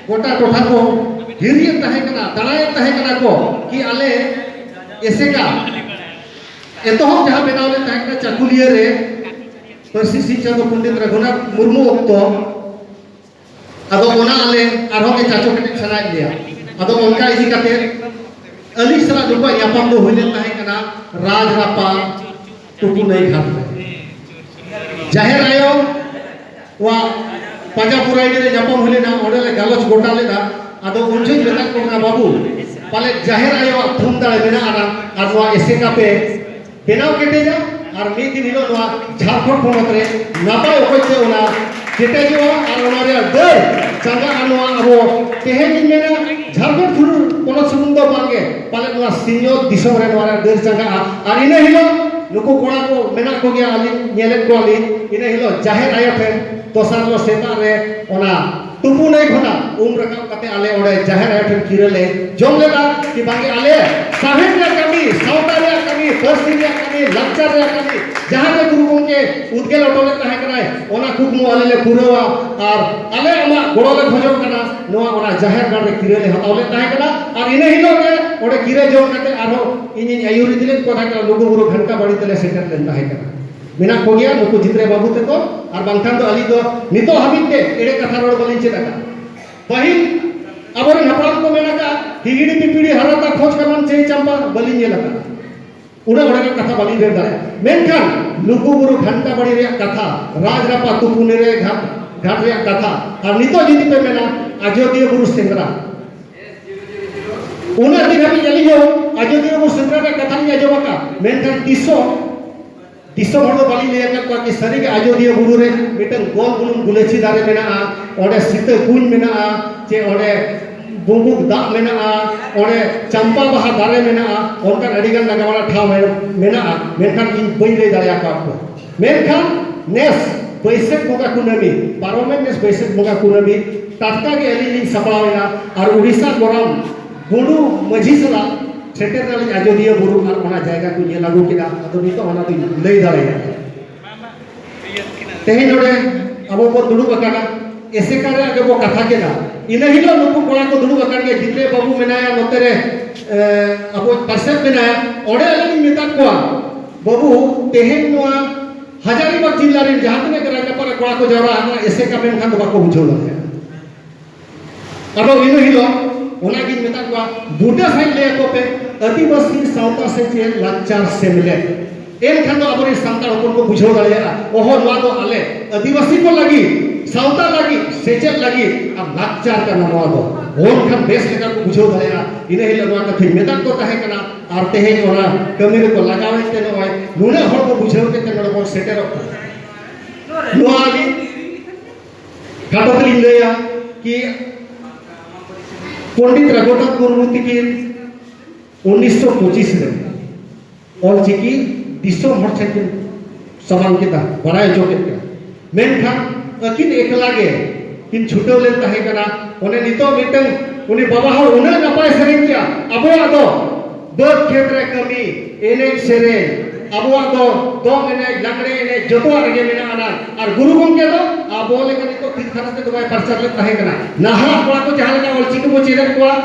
गोटा टोठा को हिरिय तहे कना दाड़ाय तहे कना को कि आले एसेका एतोहम जहां बेनावले तहे कना चाकुलिया रे परसी सिंह पंडित रघुनाथ मुर्मू ओक्तो आदो ओना आले आरो के चाचो के सनाय लिया आदो उनका इसी काते अली सला दुबा यापाम दो होले तहे कना राज रापा टुकु नहीं घाट जाहिर आयो वा पंजापुराई रे यापाम होले ना ओडले गालोच गोटा लेदा आदो उनजे बेटा कोना बाबू पाले जाहिर आयो थुम दाळे मेना आना आर वा एसेका पे बेनाव केटेजा और मी दिन हिलो नवा झारखंड पोनत रे नापाय ओकते ओना केटेजो और ओनारे दर चांगा आनवा अबो तेहे दिन मेना झारखंड फुरु पोनत सुमुंदो बांगे पाले नवा सिन्यो दिसम रे नवा दर चांगा और इने हिलो नुको कोड़ा को मेना को गया आली नेले को आली इने हिलो जाहिर आयो थे दोसार लो सेता रे ओना तुपु नहीं खोना रकाब कते आले ओडे जाहिर आयो थे किरले जोम लेदा कि बांगे आले साहेब रे कमी सावता रे कमी फर्स्ट रे कमी लक्चर रे कमी जहां के गुरु के उदके लटोले तहे कराय ओना कुकमु आले ले पुरवा और आले ओना गोड़ोले खोजो कना नोआ ओना जाहिर गाड़ रे किरले हतावले तहे कना और इने हिलो के ओडे किरे जोम कते आरो इनि आयुरी दिले को था लोगो गुरु घंटा बड़ी तले सेटर लेन तहे कना मेना को गया नुको जितरे बाबू ते को और बांखान तो अली दो नितो हबित के एड़े कथा रोड बलिन चेदा पहिल अबोरे हपराम को मेना का हिगिड़ी पिपिड़ी हराता खोज कमान चेई चंपा बलिन ये लगा उड़ा उड़ा का कथा बलिन रे दारे मेनखान नुको गुरु घंटा बड़ी रे कथा राज रापा तुपुने रे घाट रे कथा और नितो जिति पे मेना अयोध्या गुरु सेंद्रा उना दिन हबी जली जो अयोध्या गुरु सेंद्रा रे कथा नि आजो का मेनखान दिसो हड़ो बाली ले का कि सरी के अयोध्या गुरु रे मिटन गोल गुलुम गुलेची दारे मेना ओडे सीते कुन मेना चे ओडे बुंबुक दा मेना ओडे चंपा बहा दारे मेना ओनका अडिगन लगावाला ठाव मेना मेनखान इन बई ले दाया का को मेनखान नेस बैसक बोगा कुनमी पार्वमेंट नेस बैसक बोगा कुनमी टाटका के एलिन सपलावेना और उड़ीसा गोराम गुंडू मझी सला सेटर नाली अयोध्या गुरु और ओना जायगा को ये लागू किदा अदो नितो ओना तो लई दाले तेहे नोडे अबो को दुडु बकाना ऐसे करे आगे वो कथा केना इने हिलो नुकु कोड़ा को दुडु बकान के जितले बाबू मेनाया नोतेरे अबो परसेप मेनाया ओडे अलि मिता को बाबू तेहे नोआ हजारीबाग जिल्ला रे जहां तने कराया पर कोड़ा को जरा आना ऐसे का मेन खान तो बाको बुझो लगे अबो इने हिलो ओना की मेता को बूटा साइड ले को पे आदिवासी सावता से चे लाचार से मिले एन खान तो अबरे संतान अपन को बुझो दाया ओहो नवा तो आले आदिवासी को लगी सावता लगी सेचर लगी अब लाचार का नवा दो ओन खान बेस लेका को बुझो दाया इने हिल नवा का फिर मेता को तहे कना और तेहे ओना कमेरे को लगावे ते नवा नुने हर को बुझो के ते नवा सेटर नवा आली काटतली लेया कि पंडित रघुनाथ मुर्मू तिकिन 1925 रे ऑलचिकी दिसो हरछे समान केता बराय जोके मेनखान अकिन एकलागे किन छुटो लेन तहे कना ओने नितो मिटन उनी बाबा हो उना नपाय सरेन किया अबो आदो दो क्षेत्र कमी एने सेरे अबो आदो दो मेने लगड़े एने जतो आगे मेना आना और गुरु गंगे दो अबो लेका नितो फिर खाना ते दुबाई परचार ले तहे कना नहा कोड़ा को जहां लगा ऑलचिकी को चेरे कोड़ा